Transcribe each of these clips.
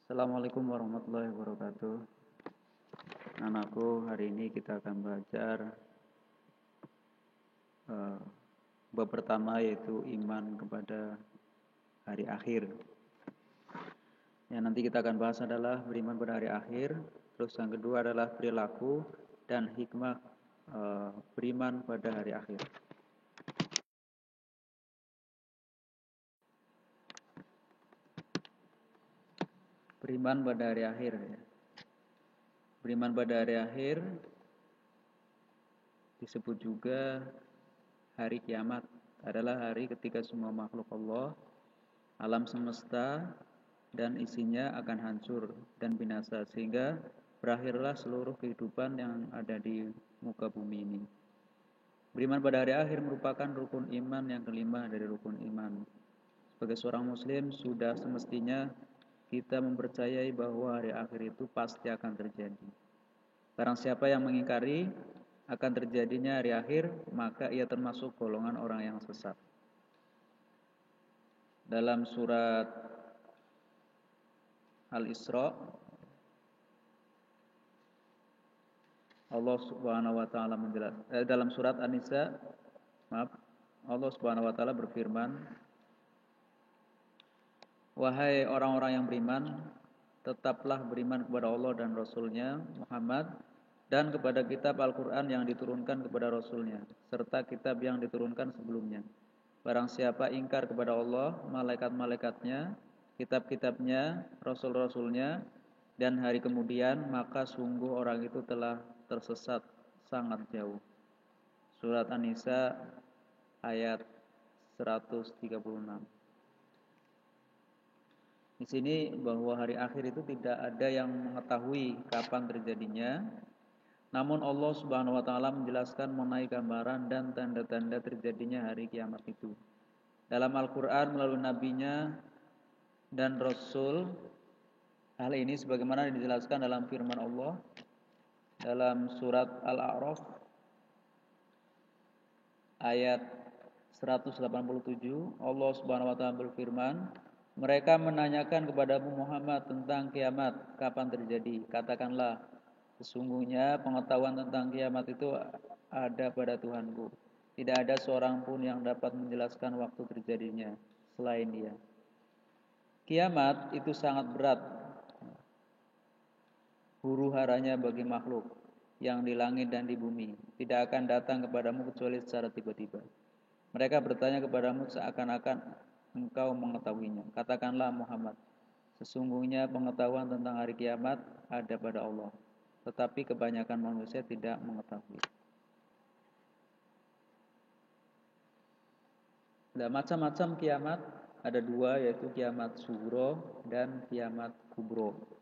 Assalamualaikum warahmatullahi wabarakatuh. Anakku, hari ini kita akan belajar bab pertama, yaitu iman kepada hari akhir. Yang nanti kita akan bahas adalah beriman pada hari akhir. Terus yang kedua adalah perilaku dan hikmah beriman pada hari akhir. Beriman pada hari akhir. Beriman pada hari akhir disebut juga hari kiamat. Adalah hari ketika semua makhluk Allah, alam semesta dan isinya akan hancur dan binasa, sehingga berakhirlah seluruh kehidupan yang ada di muka bumi ini. Beriman pada hari akhir merupakan rukun iman yang kelima dari rukun iman. Sebagai seorang muslim, sudah semestinya kita mempercayai bahwa hari akhir itu pasti akan terjadi. Barang siapa yang mengingkari akan terjadinya hari akhir, maka ia termasuk golongan orang yang sesat. Dalam surat Al-Isra, Allah Subhanahu wa taala dalam surat An-Nisa, Allah Subhanahu wa taala berfirman, "Wahai orang-orang yang beriman, tetaplah beriman kepada Allah dan Rasul-Nya Muhammad dan kepada kitab Al-Qur'an yang diturunkan kepada Rasul-Nya serta kitab yang diturunkan sebelumnya. Barang siapa ingkar kepada Allah, malaikat-malaikatnya, kitab-kitabnya, rasul-rasulnya, dan hari kemudian, maka sungguh orang itu telah tersesat sangat jauh." Surat An-Nisa ayat 136. Di sini bahwa hari akhir itu tidak ada yang mengetahui kapan terjadinya. Namun Allah Subhanahu wa taala menjelaskan mengenai gambaran dan tanda-tanda terjadinya hari kiamat itu. Dalam Al-Qur'an melalui nabinya dan rasul. Hal ini sebagaimana dijelaskan dalam firman Allah dalam surat Al-A'raf ayat 187. Allah Subhanahu wa taala berfirman, "Mereka menanyakan kepadamu Muhammad tentang kiamat, kapan terjadi? Katakanlah, sesungguhnya pengetahuan tentang kiamat itu ada pada Tuhanku. Tidak ada seorang pun yang dapat menjelaskan waktu terjadinya selain Dia." Kiamat itu sangat berat huru-haranya bagi makhluk yang di langit dan di bumi. Tidak akan datang kepadamu kecuali secara tiba-tiba. Mereka bertanya kepadamu seakan-akan engkau mengetahuinya. Katakanlah Muhammad, sesungguhnya pengetahuan tentang hari kiamat ada pada Allah, tetapi kebanyakan manusia tidak mengetahui. Ada macam-macam kiamat, ada dua, yaitu kiamat sughra dan kiamat kubro.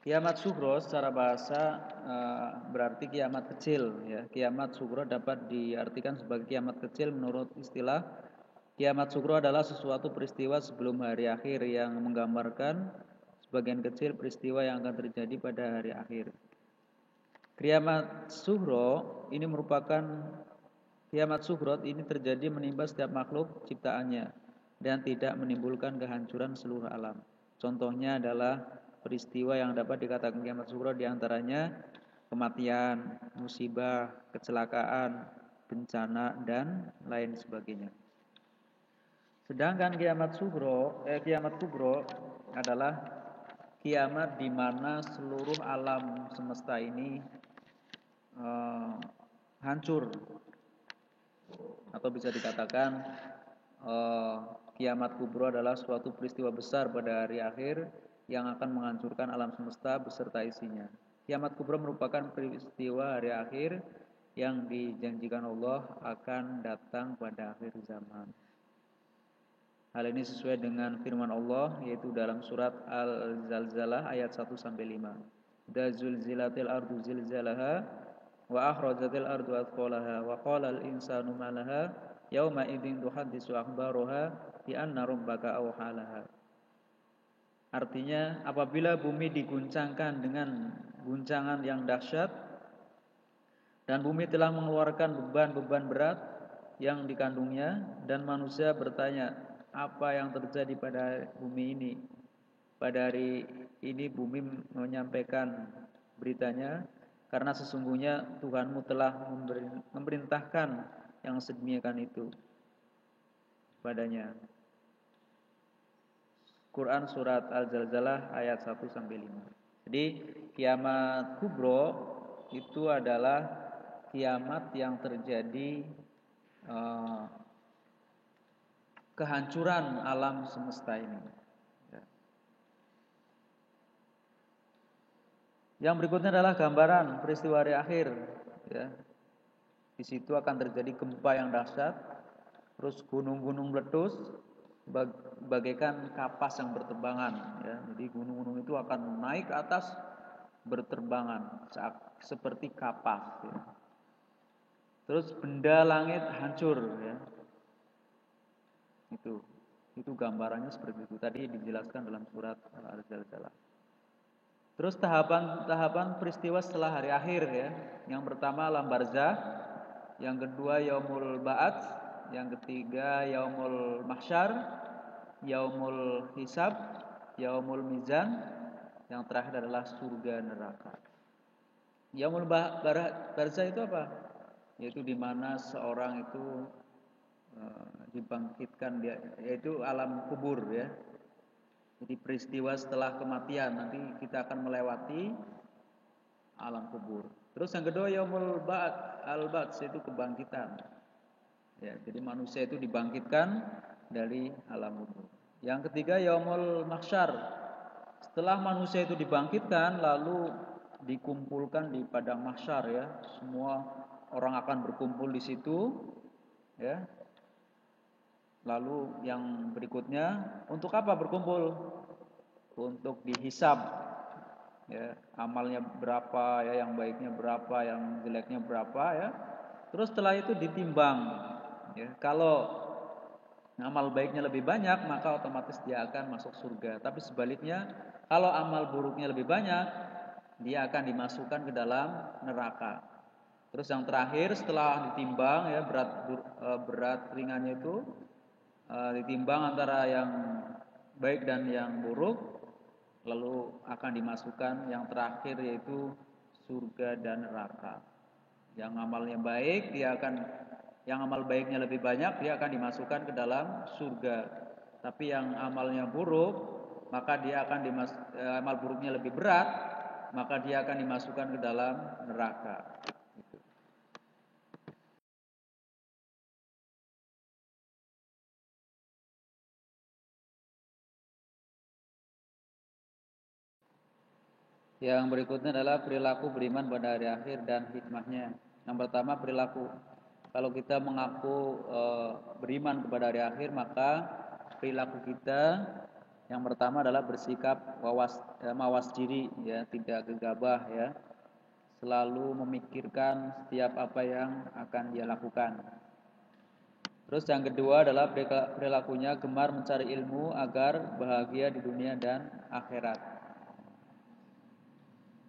Kiamat sughra secara bahasa berarti kiamat kecil, ya. Kiamat sughra dapat diartikan sebagai kiamat kecil menurut istilah. Kiamat sughra adalah sesuatu peristiwa sebelum hari akhir yang menggambarkan sebagian kecil peristiwa yang akan terjadi pada hari akhir. Kiamat sughra ini terjadi menimpa setiap makhluk ciptaannya dan tidak menimbulkan kehancuran seluruh alam. Contohnya adalah peristiwa yang dapat dikatakan kiamat sughra, diantaranya kematian, musibah, kecelakaan, bencana, dan lain sebagainya. Sedangkan kiamat kubro adalah kiamat di mana seluruh alam semesta ini hancur, atau bisa dikatakan kiamat kubro adalah suatu peristiwa besar pada hari akhir yang akan menghancurkan alam semesta beserta isinya. Kiamat kubro merupakan peristiwa hari akhir yang dijanjikan Allah akan datang pada akhir zaman. Hal ini sesuai dengan firman Allah, yaitu dalam surat Al-Zalzalah ayat 1-5. "Idza zulzilatil ardu zilzalaha wa akhrajatil ardu athqalaha wa qala al-insanu ma laha yauma idzin tuhaddisu akhbaraha bi anna rabbaka awhalaha." Artinya, apabila bumi diguncangkan dengan guncangan yang dahsyat Dan bumi telah mengeluarkan beban-beban berat yang dikandungnya, dan manusia bertanya, apa yang terjadi pada bumi ini? Pada hari ini bumi menyampaikan beritanya, karena sesungguhnya Tuhanmu telah memerintahkan yang sedemikian itu padanya. Quran surat Al-Zalzalah ayat 1 sampai 5. Jadi kiamat kubro itu adalah kiamat yang terjadi kehancuran alam semesta ini. Yang berikutnya adalah gambaran peristiwa hari akhir. Ya. Di situ akan terjadi gempa yang dahsyat, terus gunung-gunung meletus, bagaikan kapas yang berterbangan. Ya. Jadi gunung-gunung itu akan naik ke atas berterbangan, seperti kapas. Ya. Terus benda langit hancur. Ya. Itu gambarannya seperti itu. Tadi dijelaskan dalam surat Al-Zalzalah. Terus tahapan peristiwa setelah hari akhir ya. Yang pertama alam barzah, yang kedua yaumul ba'ats, yang ketiga yaumul mahsyar, yaumul hisab, yaumul mizan, yang terakhir adalah surga neraka. Yaumul barzah itu apa? Yaitu di mana seorang itu dibangkitkan, yaitu alam kubur ya. Jadi peristiwa setelah kematian, nanti kita akan melewati alam kubur. Terus yang kedua yaumul al-ba'ts, itu kebangkitan. Ya, jadi manusia itu dibangkitkan dari alam kubur. Yang ketiga yaumul mahsyar. Setelah manusia itu dibangkitkan lalu dikumpulkan di padang mahsyar ya. Semua orang akan berkumpul di situ ya. Lalu yang berikutnya, untuk apa berkumpul? Untuk dihisab ya, amalnya berapa ya, yang baiknya berapa, yang jeleknya berapa ya. Terus setelah itu ditimbang ya. Kalau amal baiknya lebih banyak, maka otomatis dia akan masuk surga. Tapi sebaliknya, kalau amal buruknya lebih banyak, dia akan dimasukkan ke dalam neraka. Terus yang terakhir setelah ditimbang ya, berat ringannya itu ditimbang antara yang baik dan yang buruk, lalu akan dimasukkan yang terakhir yaitu surga dan neraka. Yang amalnya baik yang amal baiknya lebih banyak, dia akan dimasukkan ke dalam surga. Tapi yang amalnya buruk, maka dia akan amal buruknya lebih berat, maka dia akan dimasukkan ke dalam neraka. Yang berikutnya adalah perilaku beriman pada hari akhir dan hikmahnya. Yang pertama perilaku. Kalau kita mengaku beriman kepada hari akhir, maka perilaku kita yang pertama adalah bersikap mawas diri, ya, tidak gegabah, ya, selalu memikirkan setiap apa yang akan dia lakukan. Terus yang kedua adalah perilakunya gemar mencari ilmu agar bahagia di dunia dan akhirat.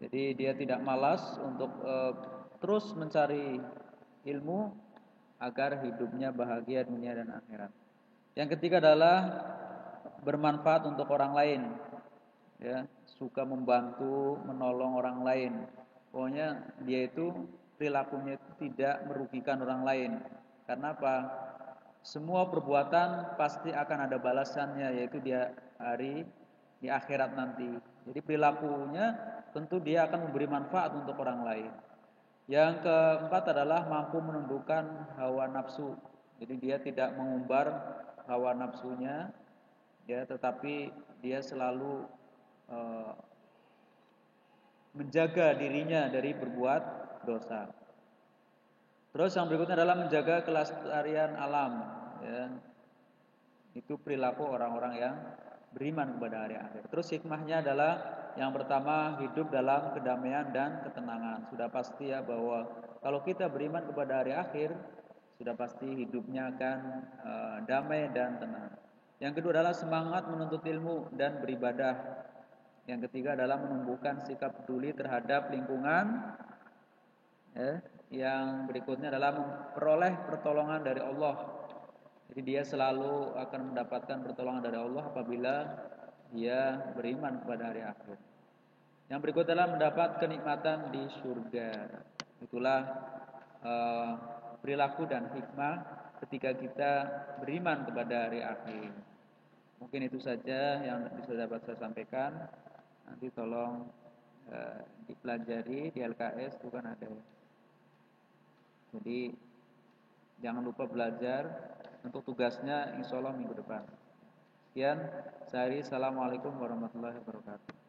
Jadi dia tidak malas untuk terus mencari ilmu agar hidupnya bahagia dunia dan akhirat. Yang ketiga adalah bermanfaat untuk orang lain. Ya, suka membantu, menolong orang lain. Pokoknya dia itu perilakunya itu tidak merugikan orang lain. Karena apa? Semua perbuatan pasti akan ada balasannya, yaitu di akhirat nanti. Jadi perilakunya tentu dia akan memberi manfaat untuk orang lain. Yang keempat adalah mampu menundukkan hawa nafsu. Jadi dia tidak mengumbar hawa nafsunya, ya, tetapi dia selalu menjaga dirinya dari berbuat dosa. Terus yang berikutnya adalah menjaga kelestarian alam, ya. Itu perilaku orang-orang yang beriman kepada hari akhir. Terus hikmahnya adalah yang pertama, hidup dalam kedamaian dan ketenangan. Sudah pasti ya bahwa kalau kita beriman kepada hari akhir, sudah pasti hidupnya akan damai dan tenang. Yang kedua adalah semangat menuntut ilmu dan beribadah. Yang ketiga adalah menumbuhkan sikap peduli terhadap lingkungan. yang berikutnya adalah memperoleh pertolongan dari Allah. Jadi dia selalu akan mendapatkan pertolongan dari Allah apabila dia beriman kepada hari akhir. Yang berikut adalah mendapat kenikmatan di surga. Itulah perilaku dan hikmah ketika kita beriman kepada hari akhir. Mungkin itu saja yang bisa dapat saya sampaikan. Nanti tolong dipelajari di LKS itu kan ada. Jadi jangan lupa belajar untuk tugasnya insya Allah minggu depan. Sekian, saya Assalamualaikum warahmatullahi wabarakatuh.